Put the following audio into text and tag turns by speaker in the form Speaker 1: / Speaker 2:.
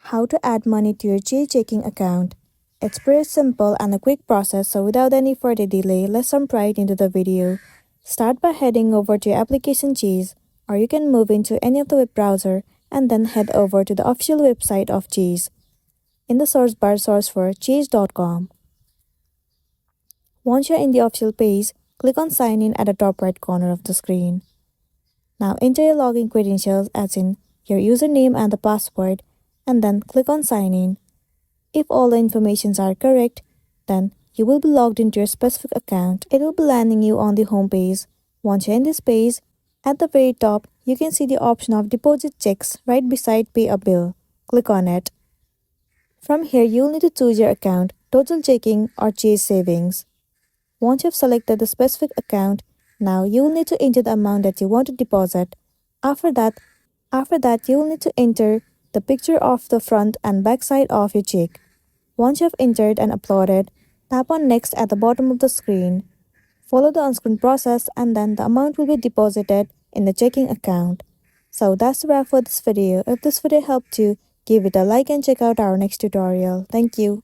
Speaker 1: How to add money to your Chase checking account. It's pretty simple and a quick process, so without any further delay, let's jump right into the video. Start by heading over to your application Chase, or you can move into any of the web browser and then head over to the official website of Chase. In the search bar, search for chase.com. Once you're in the official page, click on Sign In at the top right corner of the screen. Now enter your login credentials as in your username and the password, and then click on Sign In. If all the informations are correct, then you will be logged into your specific account. It will be landing you on the home page. Once you're in this page, at the very top, you can see the option of deposit checks right beside pay a bill. Click on it. From here, you'll need to choose your account, total checking or Chase savings. Once you've selected the specific account, now you will need to enter the amount that you want to deposit. After that, you will need to enter the picture of the front and back side of your check. Once you have entered and uploaded, tap on Next at the bottom of the screen. Follow the on-screen process and then the amount will be deposited in the checking account. So that's the wrap for this video. If this video helped you, give it a like and check out our next tutorial. Thank you.